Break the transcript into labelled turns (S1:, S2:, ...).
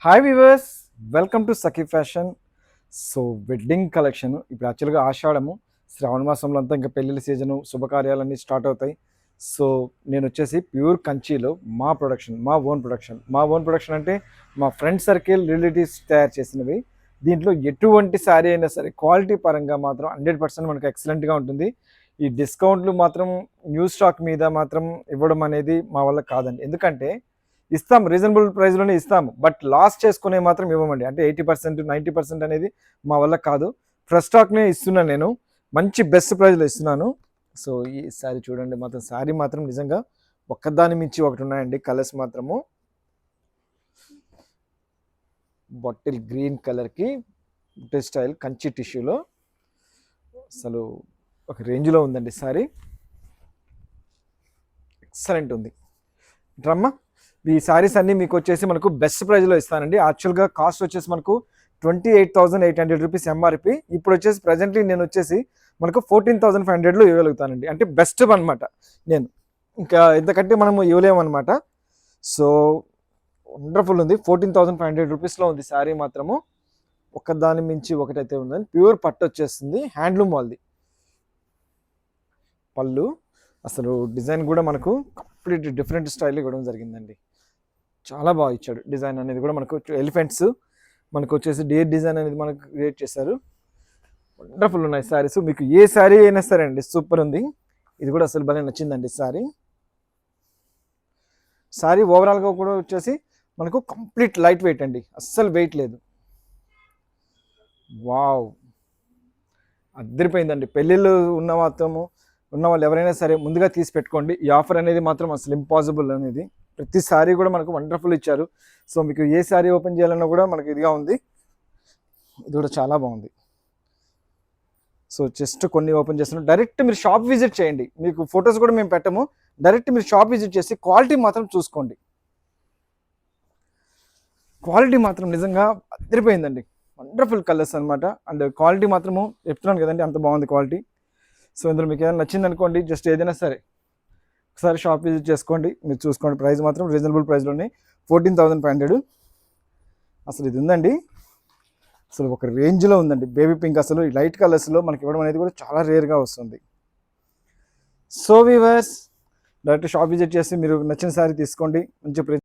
S1: Hi viewers, welcome to Sakhi fashion. So wedding collection ఇప్పుడు యాక్చువల్గా ఆషాఢము, శ్రావణ మాసంలో అంతా ఇంకా పెళ్ళిళ్ళ సీజను, శుభకార్యాలన్నీ స్టార్ట్ అవుతాయి. సో నేను వచ్చేసి ప్యూర్ కంచిలో మా ఓన్ ప్రొడక్షన్ అంటే మా ఫ్రెండ్ సర్కిల్ రిలేటివ్స్ తయారు చేసినవి. దీంట్లో ఎటువంటి శారీ అయినా సరే క్వాలిటీ పరంగా మాత్రం 100% మనకు ఎక్సలెంట్గా ఉంటుంది. ఈ డిస్కౌంట్లు మాత్రం న్యూ స్టాక్ మీద మాత్రం ఇవ్వడం అనేది మా వల్ల కాదండి. ఎందుకంటే ఇస్తాం, రీజనబుల్ ప్రైస్లోనే ఇస్తాము, బట్ లాస్ చేసుకునే మాత్రం ఇవ్వమండి. అంటే 80% 90% అనేది మా వల్ల కాదు. ఫ్రెష్ స్టాక్నే ఇస్తున్నాను, నేను మంచి బెస్ట్ ప్రైస్లో ఇస్తున్నాను. సో ఈ శారీ చూడండి, మాత్రం శారీ మాత్రం నిజంగా ఒక్కదాని మించి ఒకటి ఉన్నాయండి. కలర్స్ మాత్రము బాటిల్ గ్రీన్ కలర్కి బుట్టే స్టైల్ కంచి టిష్యూలో అసలు ఒక రేంజ్లో ఉందండి శారీ. ఎక్సలెంట్ ఉంది. డ్రమ్మ ఈ శారీస్ అన్నీ మీకు వచ్చేసి మనకు బెస్ట్ ప్రైస్లో ఇస్తానండి. యాక్చువల్గా కాస్ట్ వచ్చేసి మనకు 28,800 రూపీస్ ఎంఆర్పి. ఇప్పుడు వచ్చేసి ప్రజెంట్లీ నేను వచ్చేసి మనకు 14,500లో ఇవ్వగలుగుతానండి. అంటే బెస్ట్ అనమాట. నేను ఇంకా ఇంతకంటే మనము ఇవ్వలేమన్నమాట. సో వండర్ఫుల్ ఉంది. 14,500 రూపీస్లో ఉంది శారీ మాత్రము. ఒకదాని మించి ఒకటైతే ఉందని ప్యూర్ పట్టు వచ్చేస్తుంది, హ్యాండ్లూమ్ వాళ్ళది. పళ్ళు అసలు డిజైన్ కూడా మనకు కంప్లీట్ డిఫరెంట్ స్టైల్ ఇవ్వడం జరిగిందండి. చాలా బాగా ఇచ్చాడు. డిజైన్ అనేది కూడా మనకు ఎలిఫెంట్స్, మనకు వచ్చేసి డేర్ డిజైన్ అనేది మనకు క్రియేట్ చేశారు. వండర్ఫుల్ ఉన్నాయి శారీస్. మీకు ఏ శారీ అయినా సరే అండి సూపర్ ఉంది. ఇది కూడా అసలు భలే నచ్చిందండి శారీ. శారీ ఓవరాల్గా కూడా వచ్చేసి మనకు కంప్లీట్ లైట్ వెయిట్ అండి, అస్సలు వెయిట్ లేదు. వావ్, అద్దరిపోయిందండి. పెళ్ళిళ్ళు ఉన్న వాళ్ళు ఎవరైనా సరే ముందుగా తీసి పెట్టుకోండి. ఈ ఆఫర్ అనేది మాత్రం అసలు ఇంపాసిబుల్ అనేది. ప్రతి శారీ కూడా మనకు వండర్ఫుల్ ఇచ్చారు. సో మీకు ఏ శారీ ఓపెన్ చేయాలన్నా కూడా మనకి ఇదిగా ఉంది. ఇది కూడా చాలా బాగుంది. సో జస్ట్ కొన్ని ఓపెన్ చేస్తున్నాం. డైరెక్ట్ మీరు షాప్ విజిట్ చేయండి. మీకు ఫొటోస్ కూడా మేము పెట్టము. డైరెక్ట్ మీరు షాప్ విజిట్ చేసి క్వాలిటీ మాత్రం చూసుకోండి. క్వాలిటీ మాత్రం నిజంగా అదిరిపోయిందండి. వండర్ఫుల్ కలర్స్ అనమాట. అండ్ క్వాలిటీ మాత్రము చెప్తున్నాను కదండి, అంత బాగుంది క్వాలిటీ. సో ఇందులో మీకు ఏదైనా నచ్చింది అనుకోండి, జస్ట్ ఏదైనా సరే ఒకసారి షాప్ విజిట్ చేసుకోండి, మీరు చూసుకోండి. ప్రైస్ మాత్రం రీజనబుల్ ప్రైస్లోనే 14,500. అసలు ఇది ఉందండి, అసలు ఒక రేంజ్లో ఉందండి. బేబీ పింక్ అసలు ఈ లైట్ కలర్స్లో మనకి ఇవ్వడం అనేది కూడా చాలా రేర్గా వస్తుంది. So weavers, direct shop visit చేసి మీరు నచ్చిన శారీ తీసుకోండి. మంచి